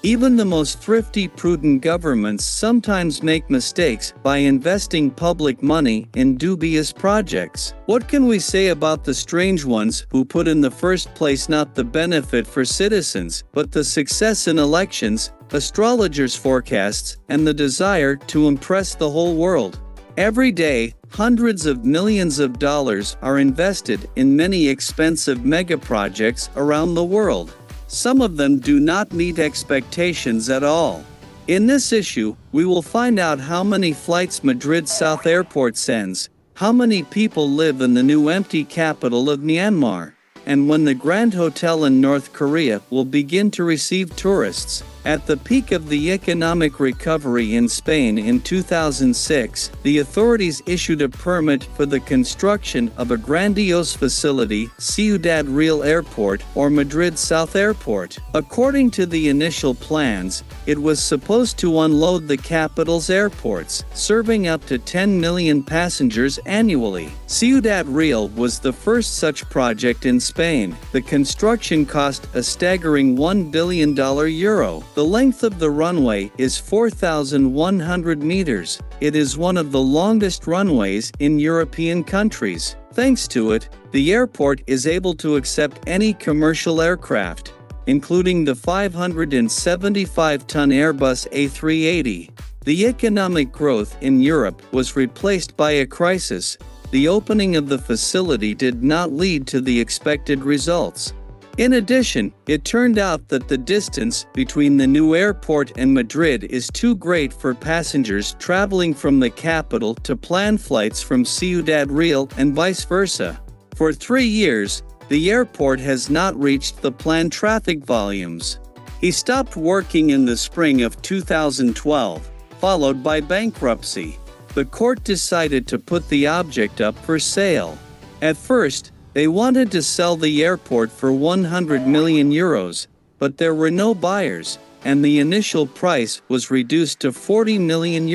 Even the most thrifty, prudent governments sometimes make mistakes by investing public money in dubious projects. What can we say about the strange ones who put in the first place not the benefit for citizens, but the success in elections, astrologers' forecasts, and the desire to impress the whole world? Every day, hundreds of millions of dollars are invested in many expensive megaprojects around the world. Some of them do not meet expectations at all. In this issue, we will find out how many flights Madrid South Airport sends, how many people live in the new empty capital of Myanmar, and when the Grand Hotel in North Korea will begin to receive tourists. At the peak of the economic recovery in Spain in 2006, the authorities issued a permit for the construction of a grandiose facility, Ciudad Real Airport or Madrid South Airport. According to the initial plans, it was supposed to unload the capital's airports, serving up to 10 million passengers annually. Ciudad Real was the first such project in Spain. The construction cost a staggering €1 billion. The length of the runway is 4,100 meters. It is one of the longest runways in European countries. Thanks to it, the airport is able to accept any commercial aircraft, including the 575-ton Airbus A380. The economic growth in Europe was replaced by a crisis. The opening of the facility did not lead to the expected results. In addition, it turned out that the distance between the new airport and Madrid is too great for passengers traveling from the capital to plan flights from Ciudad Real and vice versa. For 3 years, the airport has not reached the planned traffic volumes. He stopped working in the spring of 2012, followed by bankruptcy. The court decided to put the object up for sale. At first, they wanted to sell the airport for €100 million, but there were no buyers, and the initial price was reduced to €40 million.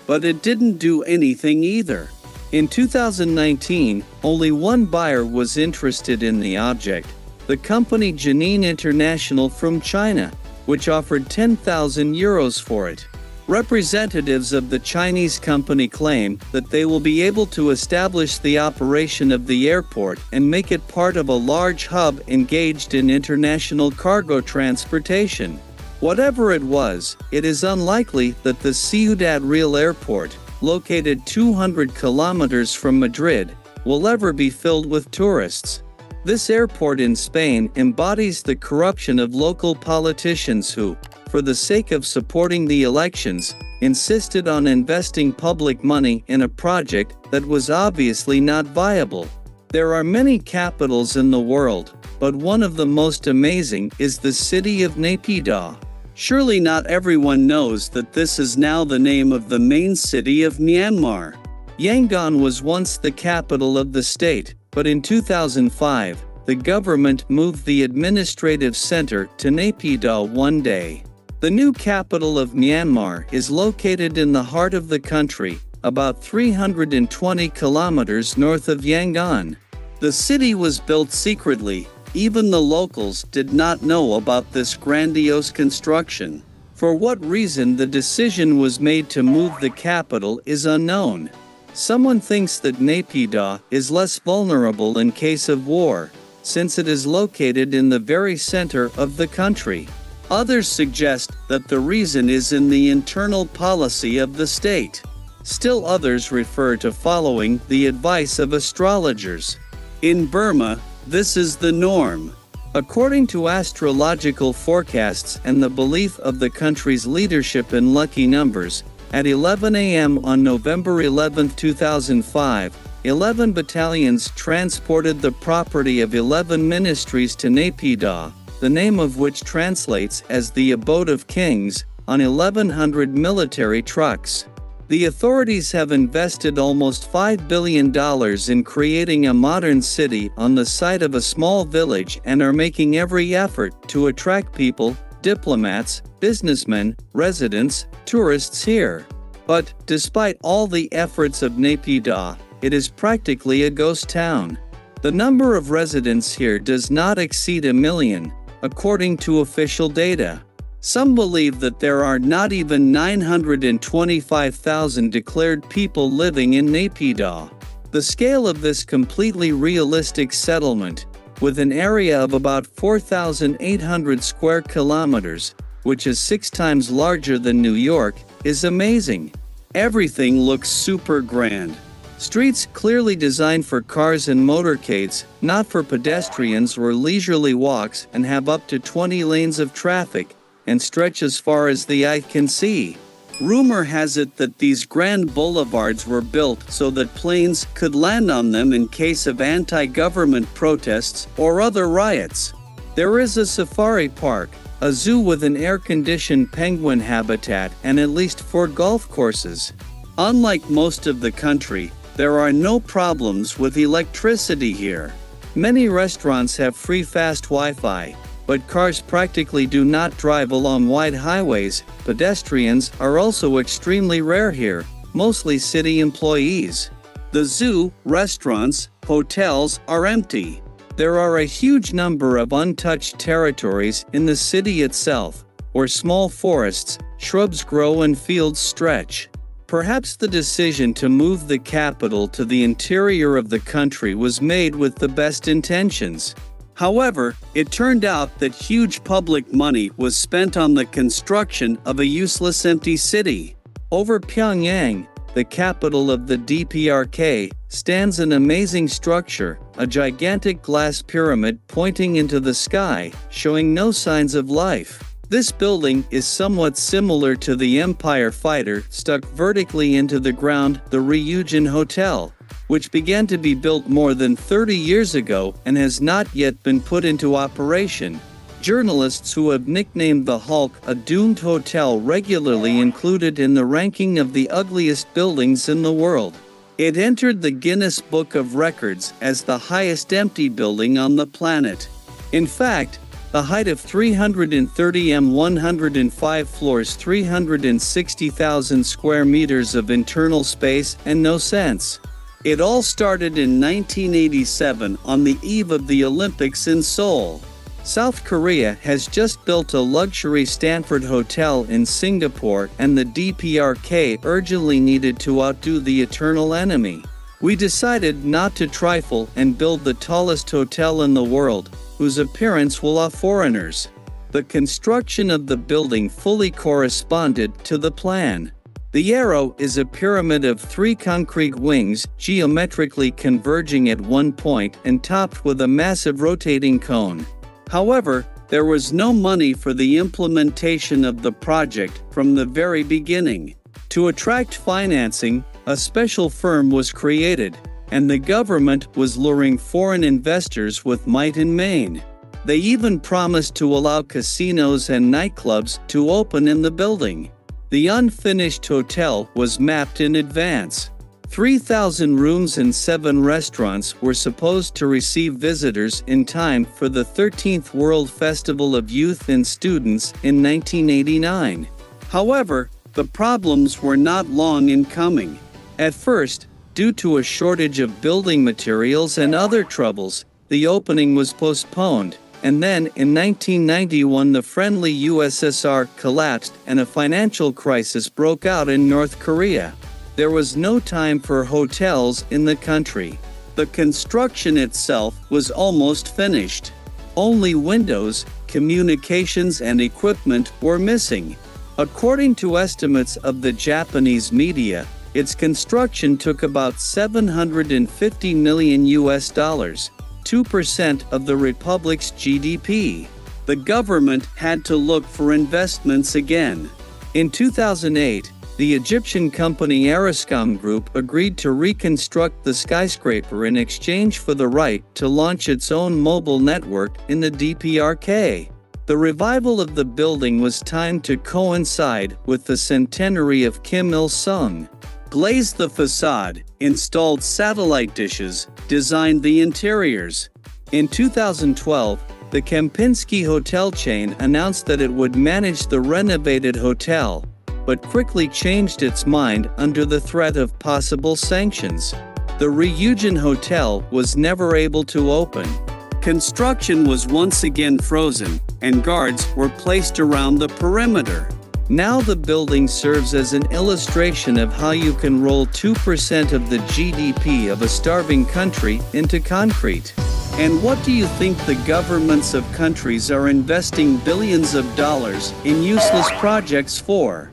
But it didn't do anything either. In 2019, only one buyer was interested in the object, the company Janine International from China, which offered €10,000 for it. Representatives of the Chinese company claim that they will be able to establish the operation of the airport and make it part of a large hub engaged in international cargo transportation. Whatever it was, it is unlikely that the Ciudad Real Airport, located 200 kilometers from Madrid, will ever be filled with tourists. This airport in Spain embodies the corruption of local politicians who, for the sake of supporting the elections, insisted on investing public money in a project that was obviously not viable. There are many capitals in the world, but one of the most amazing is the city of Naypyidaw. Surely not everyone knows that this is now the name of the main city of Myanmar. Yangon was once the capital of the state, but in 2005, the government moved the administrative center to Naypyidaw one day. The new capital of Myanmar is located in the heart of the country, about 320 kilometers north of Yangon. The city was built secretly. Even the locals did not know about this grandiose construction. For what reason the decision was made to move the capital is unknown. Someone thinks that Naypyidaw is less vulnerable in case of war, since it is located in the very center of the country. Others suggest that the reason is in the internal policy of the state. Still others refer to following the advice of astrologers. In Burma, this is the norm. According to astrological forecasts and the belief of the country's leadership in lucky numbers, at 11 a.m. on November 11, 2005, 11 battalions transported the property of 11 ministries to Naypyidaw, the name of which translates as the Abode of Kings, on 1,100 military trucks. The authorities have invested almost $5 billion in creating a modern city on the site of a small village and are making every effort to attract people, diplomats, businessmen, residents, tourists here. But, despite all the efforts of Naypyidaw, it is practically a ghost town. The number of residents here does not exceed 1 million, according to official data. Some believe that there are not even 925,000 declared people living in Naypyidaw. The scale of this completely realistic settlement, with an area of about 4,800 square kilometers, which is 6 times larger than New York, is amazing. Everything looks super grand. Streets clearly designed for cars and motorcades, not for pedestrians or leisurely walks, and have up to 20 lanes of traffic, and stretch as far as the eye can see. Rumor has it that these grand boulevards were built so that planes could land on them in case of anti-government protests or other riots. There is a safari park, a zoo with an air-conditioned penguin habitat, and at least 4 golf courses. Unlike most of the country, there are no problems with electricity here. Many restaurants have free fast Wi-Fi, but cars practically do not drive along wide highways. Pedestrians are also extremely rare here, mostly city employees. The zoo, restaurants, hotels are empty. There are a huge number of untouched territories in the city itself, where small forests, shrubs grow and fields stretch. Perhaps the decision to move the capital to the interior of the country was made with the best intentions. However, it turned out that huge public money was spent on the construction of a useless empty city. Over Pyongyang, the capital of the DPRK, stands an amazing structure, a gigantic glass pyramid pointing into the sky, showing no signs of life. This building is somewhat similar to the Empire Fighter stuck vertically into the ground, the Ryujin Hotel, which began to be built more than 30 years ago and has not yet been put into operation. Journalists who have nicknamed the Hulk a doomed hotel regularly included in the ranking of the ugliest buildings in the world. It entered the Guinness Book of Records as the highest empty building on the planet. In fact, the height of 330 m, 105 floors, 360,000 square meters of internal space, and no sense. It all started in 1987 on the eve of the Olympics in Seoul. South Korea has just built a luxury Stanford hotel in Singapore, and the DPRK urgently needed to outdo the eternal enemy. We decided not to trifle and build the tallest hotel in the world, whose appearance will awe foreigners. The construction of the building fully corresponded to the plan. The arrow is a pyramid of 3 concrete wings, geometrically converging at one point and topped with a massive rotating cone. However, there was no money for the implementation of the project from the very beginning. To attract financing, a special firm was created, and the government was luring foreign investors with might and main. They even promised to allow casinos and nightclubs to open in the building. The unfinished hotel was mapped in advance. 3,000 rooms and 7 restaurants were supposed to receive visitors in time for the 13th World Festival of Youth and Students in 1989. However, the problems were not long in coming. At first, due to a shortage of building materials and other troubles, the opening was postponed, and then in 1991 the friendly USSR collapsed and a financial crisis broke out in North Korea. There was no time for hotels in the country. The construction itself was almost finished. Only windows, communications, and equipment were missing. According to estimates of the Japanese media, its construction took about $750 million, 2% of the republic's GDP. The government had to look for investments again. In 2008, the Egyptian company Ariscom Group agreed to reconstruct the skyscraper in exchange for the right to launch its own mobile network in the DPRK. The revival of the building was timed to coincide with the centenary of Kim Il-sung. Glazed the facade, installed satellite dishes, designed the interiors. In 2012, the Kempinski hotel chain announced that it would manage the renovated hotel, but quickly changed its mind under the threat of possible sanctions. The Ryujin Hotel was never able to open. Construction was once again frozen, and guards were placed around the perimeter. Now the building serves as an illustration of how you can roll 2% of the GDP of a starving country into concrete. And what do you think the governments of countries are investing billions of dollars in useless projects for?